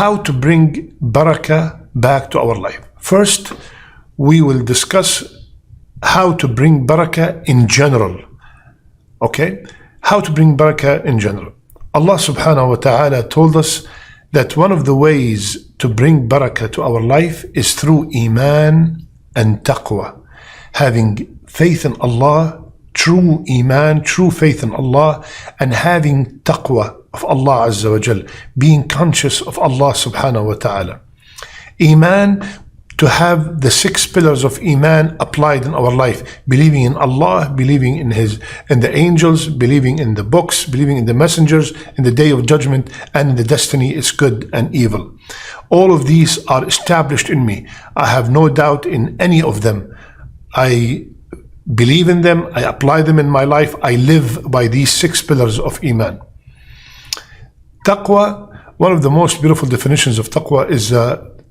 how to bring barakah back to our life. First, we will discuss how to bring barakah in general. Okay? How to bring barakah in general. Allah subhanahu wa ta'ala told us that one of the ways to bring barakah to our life is through iman and taqwa. Having faith in Allah, true iman, true faith in Allah, and having taqwa of Allah Azza wa Jal, being conscious of Allah subhanahu wa ta'ala. Iman, to have the 6 pillars of Iman applied in our life. Believing in Allah, believing in the angels, believing in the books, believing in the messengers, in the day of judgment, and in the destiny is good and evil. All of these are established in me. I have no doubt in any of them. I believe in them, I apply them in my life, I live by these 6 pillars of Iman. Taqwa, one of the most beautiful definitions of taqwa is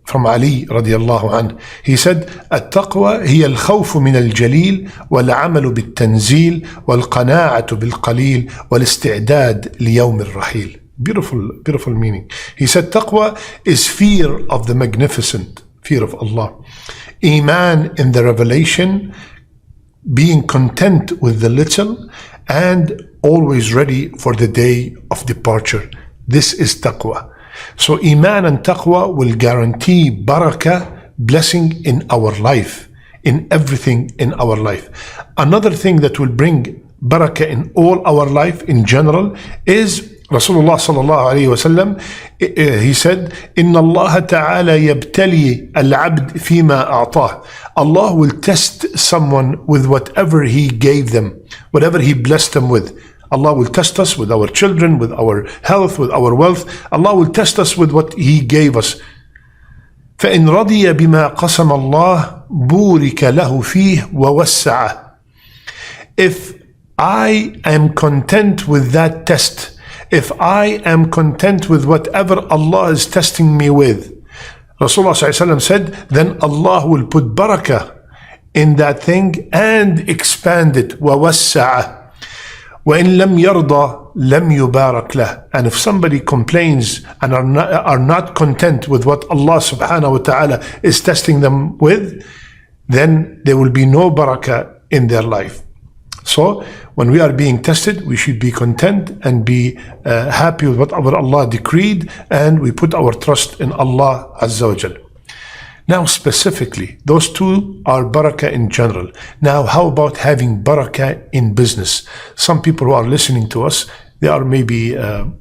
from Ali radiallahu anh. He said, التقوى هي الخوف من الجليل والعمل بالتنزيل والقناعة بالقليل والاستعداد ليوم الرحيل. Beautiful meaning. He said taqwa is fear of the magnificent, fear of Allah. Iman in the revelation, being content with the little, and always ready for the day of departure. This is taqwa. So Iman and Taqwa will guarantee barakah, blessing in our life, in everything in our life. Another thing that will bring barakah in all our life in general is Rasulullah sallallahu alayhi wa sallam. He said, إِنَّ اللَّهَ تَعَالَى يَبْتَلِي الْعَبْدِ فِيمَا أَعْطَاهُ. Allah will test someone with whatever He gave them, whatever He blessed them with. Allah will test us with our children, with our health, with our wealth. Allah will test us with what He gave us. فَإِنْ رَضِيَ بِمَا قَسَمَ اللَّهُ بُورِكَ لَهُ فِيهِ وَوَسَّعَهُ. If I am content with that test, if I am content with whatever Allah is testing me with, Rasulullah ﷺ said, then Allah will put barakah in that thing and expand it. وَوَسَّعَهُ. وَإِن لَمْ يَرْضَى لَمْ يُبَارَكْ لَهُ. And if somebody complains and are not content with what Allah subhanahu wa ta'ala is testing them with, then there will be no barakah in their life. So when we are being tested, we should be content and be happy with whatever Allah decreed, and we put our trust in Allah Azza wa Jal. Now specifically, those 2 are barakah in general. Now how about having barakah in business? Some people who are listening to us, they are maybe real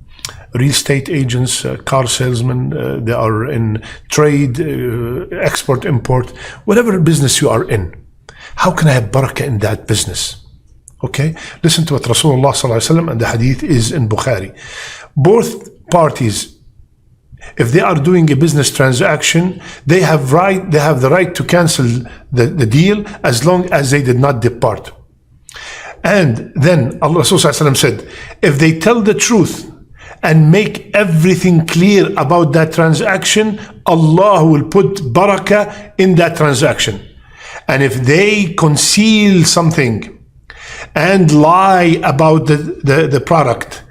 estate agents, car salesmen, they are in trade, export, import, whatever business you are in. How can I have barakah in that business? Okay, listen to what Rasulullah sallallahu alaihi wasallam, and the hadith is in Bukhari. Both parties, if they are doing a business transaction, they have the right to cancel the deal as long as they did not depart. And then Allah said, if they tell the truth and make everything clear about that transaction, Allah will put barakah in that transaction. And if they conceal something and lie about the product,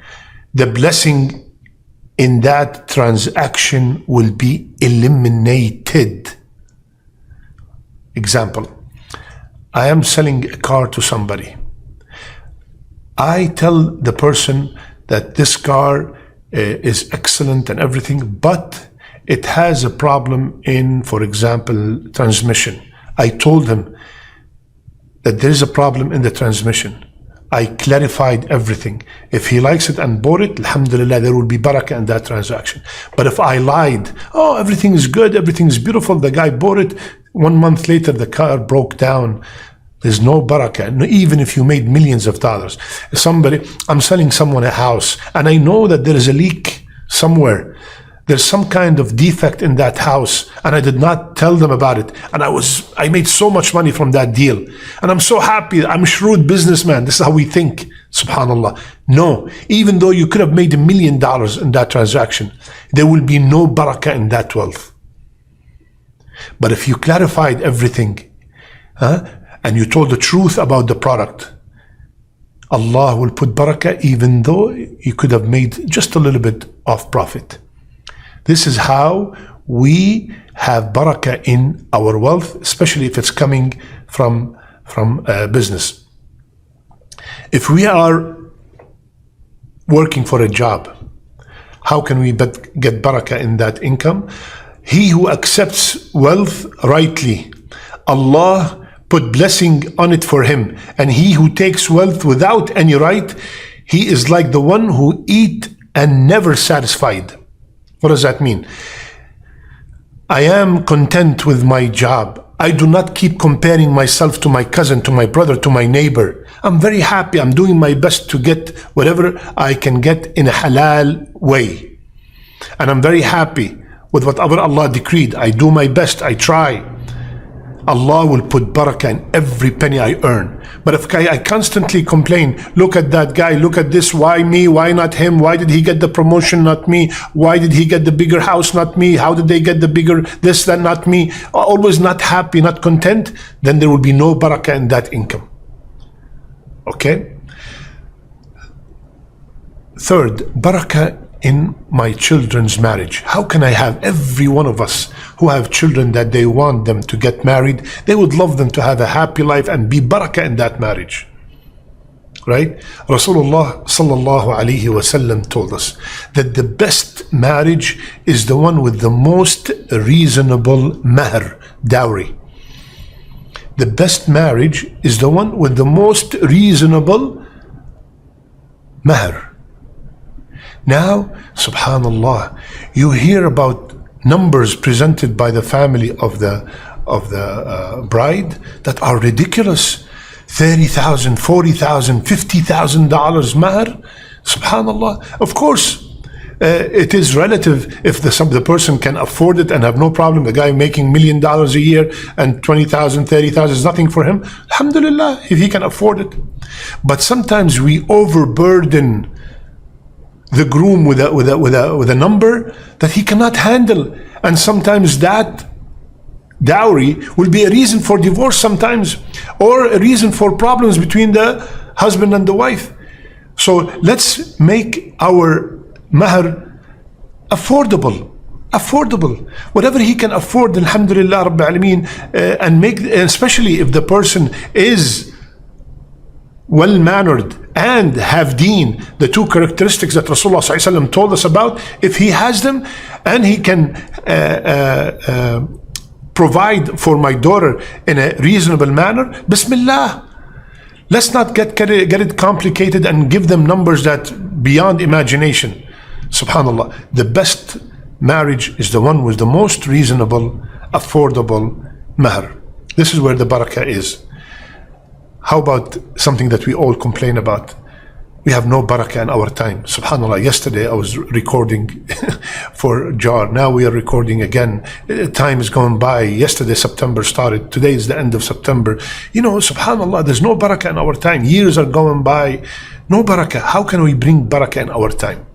the blessing in that transaction will be eliminated. Example, I am selling a car to somebody. I tell the person that this car is excellent and everything, but it has a problem in, for example, transmission. I told him that there is a problem in the transmission. I clarified everything. If he likes it and bought it, alhamdulillah, there will be barakah in that transaction. But if I lied, oh, everything is good, everything is beautiful, the guy bought it, 1 month later the car broke down, there's no barakah, even if you made millions of dollars. I'm selling someone a house, and I know that there is a leak somewhere. There's some kind of defect in that house, and I did not tell them about it. And I made so much money from that deal. And I'm so happy. I'm a shrewd businessman. This is how we think. Subhanallah. No, even though you could have made $1 million in that transaction, there will be no barakah in that wealth. But if you clarified everything, and you told the truth about the product, Allah will put barakah even though you could have made just a little bit of profit. This is how we have barakah in our wealth, especially if it's coming from business. If we are working for a job, how can we get barakah in that income? He who accepts wealth rightly, Allah put blessing on it for him. And he who takes wealth without any right, he is like the one who eat and never satisfied. What does that mean? I am content with my job. I do not keep comparing myself to my cousin, to my brother, to my neighbor. I'm very happy. I'm doing my best to get whatever I can get in a halal way. And I'm very happy with whatever Allah decreed. I do my best. I try. Allah will put barakah in every penny I earn. But if I constantly complain, look at that guy, look at this, why me, why not him, why did he get the promotion, not me, why did he get the bigger house, not me, how did they get the bigger this, that, not me, always not happy, not content, then there will be no barakah in that income. Okay? Third, barakah in my children's marriage. How can I have every one of us who have children that they want them to get married, they would love them to have a happy life and be barakah in that marriage, right? Rasulullah sallallahu alaihi wasallam told us that the best marriage is the one with the most reasonable mahr, dowry. The best marriage is the one with the most reasonable mahr. Now, subhanallah, you hear about numbers presented by the family of the bride that are ridiculous. $30,000, $40,000, $50,000 mahr. Subhanallah. Of course, it is relative. If the person can afford it and have no problem, the guy making $1 million a year and $20,000, $30,000 is nothing for him. Alhamdulillah, if he can afford it. But sometimes we overburden the groom with a number that he cannot handle, and sometimes that dowry will be a reason for divorce sometimes, or a reason for problems between the husband and the wife. So let's make our mahr affordable, whatever he can afford, alhamdulillah rabbil alameen, and especially if the person is well-mannered and have deen, the two characteristics that Rasulullah ﷺ told us about. If he has them and he can provide for my daughter in a reasonable manner, Bismillah. Let's not get it complicated and give them numbers that beyond imagination. Subhanallah. The best marriage is the one with the most reasonable, affordable mahr. This is where the barakah is. How about something that we all complain about? We have no barakah in our time. Subhanallah, yesterday I was recording for Jar. Now we are recording again. Time is going by. Yesterday September started. Today is the end of September. You know, subhanallah, there's no barakah in our time. Years are going by. No barakah. How can we bring barakah in our time?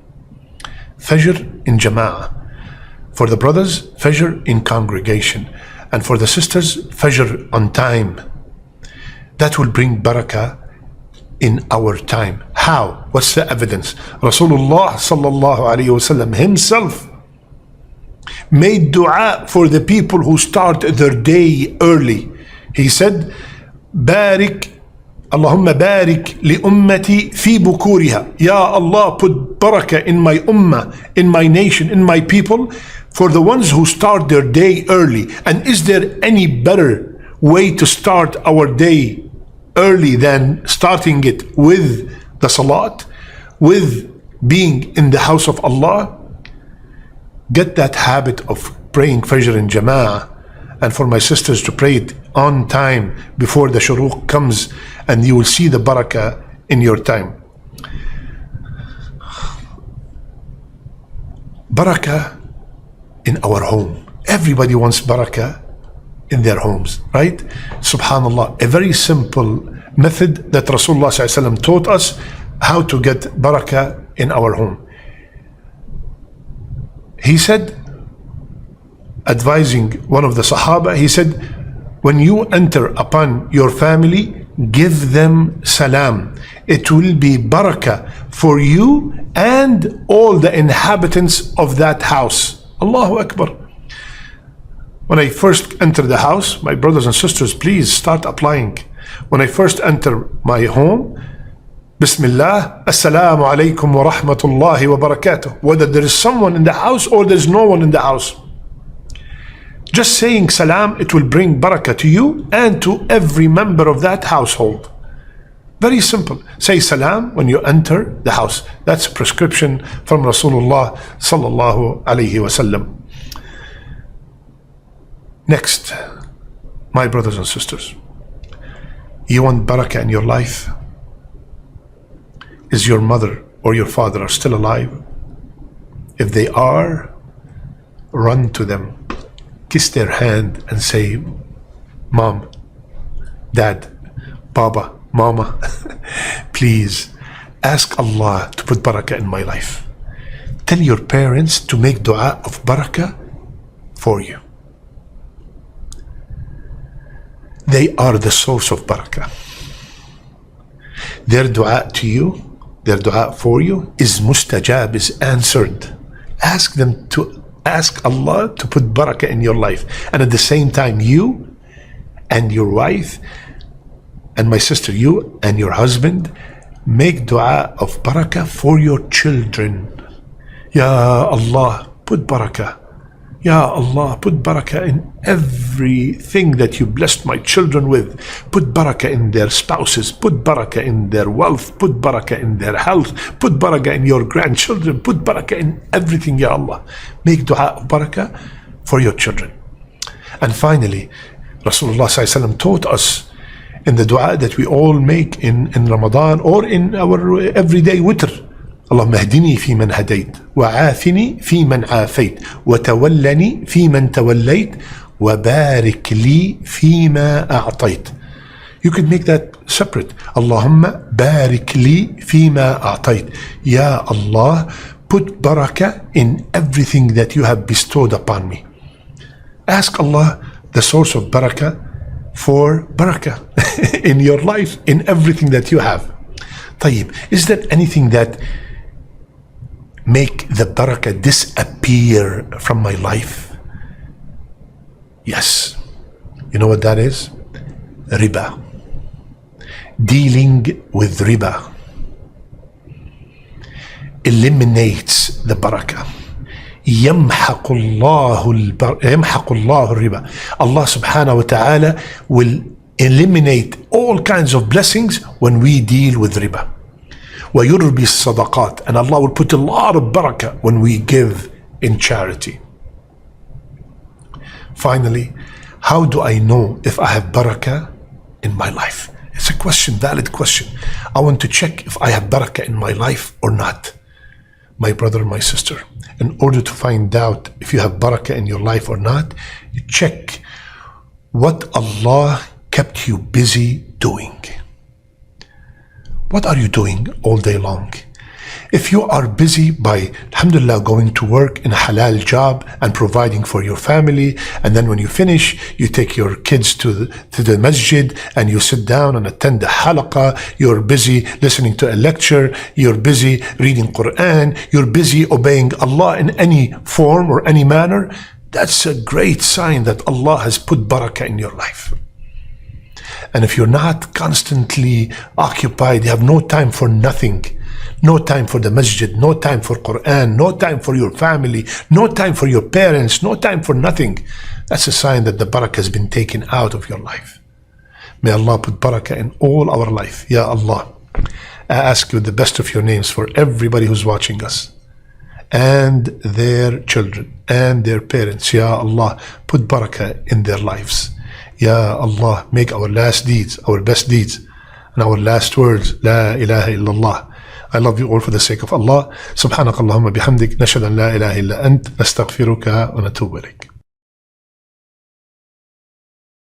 Fajr in jama'ah. For the brothers, Fajr in congregation. And for the sisters, Fajr on time. That will bring barakah in our time. How? What's the evidence? Rasulullah sallallahu alayhi wasallam himself made dua for the people who start their day early. He said, Barik, Allahumma barik li ummati fi bukuriha. Ya Allah, put barakah in my ummah, in my nation, in my people, for the ones who start their day early. And is there any better way to start our day early than starting it with the salat, with being in the house of Allah? Get that habit of praying Fajr in Jama'ah, and for my sisters to pray it on time before the shuruq comes, and you will see the barakah in your time. Barakah in our home. Everybody wants barakah in their homes, right? Subhanallah, a very simple method that Rasulullah ﷺ taught us how to get barakah in our home. He said, advising one of the Sahaba, he said, when you enter upon your family, give them salam. It will be barakah for you and all the inhabitants of that house. Allahu Akbar. When I first enter the house, my brothers and sisters, please start applying. When I first enter my home, Bismillah, Assalamu alaikum wa rahmatullahi wa barakatuh. Whether there is someone in the house or there's no one in the house. Just saying salam, it will bring barakah to you and to every member of that household. Very simple. Say salam when you enter the house. That's a prescription from Rasulullah sallallahu alayhi wa sallam. Next, my brothers and sisters, you want barakah in your life? Is your mother or your father are still alive? If they are, run to them, kiss their hand and say, Mom, Dad, Baba, Mama, please ask Allah to put barakah in my life. Tell your parents to make dua of barakah for you. They are the source of barakah. Their dua to you, their dua for you is mustajab, is answered. Ask them to ask Allah to put barakah in your life. And at the same time, you and your wife and my sister, you and your husband, make dua of barakah for your children. Ya Allah, put barakah. Ya Allah, put barakah in everything that you blessed my children with. Put barakah in their spouses. Put barakah in their wealth. Put barakah in their health. Put barakah in your grandchildren. Put barakah in everything, Ya Allah. Make dua of barakah for your children. And finally, Rasulullah ﷺ taught us in the dua that we all make in Ramadan or in our everyday witr. اللهم اهدني فيمن هديت وعافني فيمن عافيت وتولني فيمن توليت وبارك لي فيما أعطيت. You could make that separate. اللهم بارك لي فيما أعطيت. Ya Allah, put barakah in everything that you have bestowed upon me. Ask Allah, the source of barakah, for barakah in your life, in everything that you have. طيب, is there anything that make the barakah disappear from my life? Yes. You know what that is? Riba. Dealing with riba eliminates the barakah. يمحق الله الربا. Allah subhanahu wa ta'ala will eliminate all kinds of blessings when we deal with riba. وَيُرْبِي الصَّدَقَاتِ, and Allah will put a lot of barakah when we give in charity. Finally, how do I know if I have barakah in my life? It's a question, valid question. I want to check if I have barakah in my life or not. My brother, my sister, in order to find out if you have barakah in your life or not, you check what Allah kept you busy doing. What are you doing all day long? If you are busy by, alhamdulillah, going to work in a halal job and providing for your family, and then when you finish, you take your kids to the masjid and you sit down and attend the halaqah, you're busy listening to a lecture, you're busy reading Quran, you're busy obeying Allah in any form or any manner, that's a great sign that Allah has put barakah in your life. And if you're not constantly occupied, you have no time for nothing, no time for the masjid, no time for Quran, no time for your family, no time for your parents, no time for nothing, that's a sign that the barakah has been taken out of your life. May Allah put barakah in all our life. Ya Allah, I ask you the best of your names for everybody who's watching us and their children and their parents. Ya Allah, put barakah in their lives. Ya Allah, make our last deeds, our best deeds, and our last words, La ilaha illallah. I love you all for the sake of Allah. Subhanakallahumma bihamdik, nashhadu an la ilaha illa ant, nastaghfiruka wa natubu ilayk.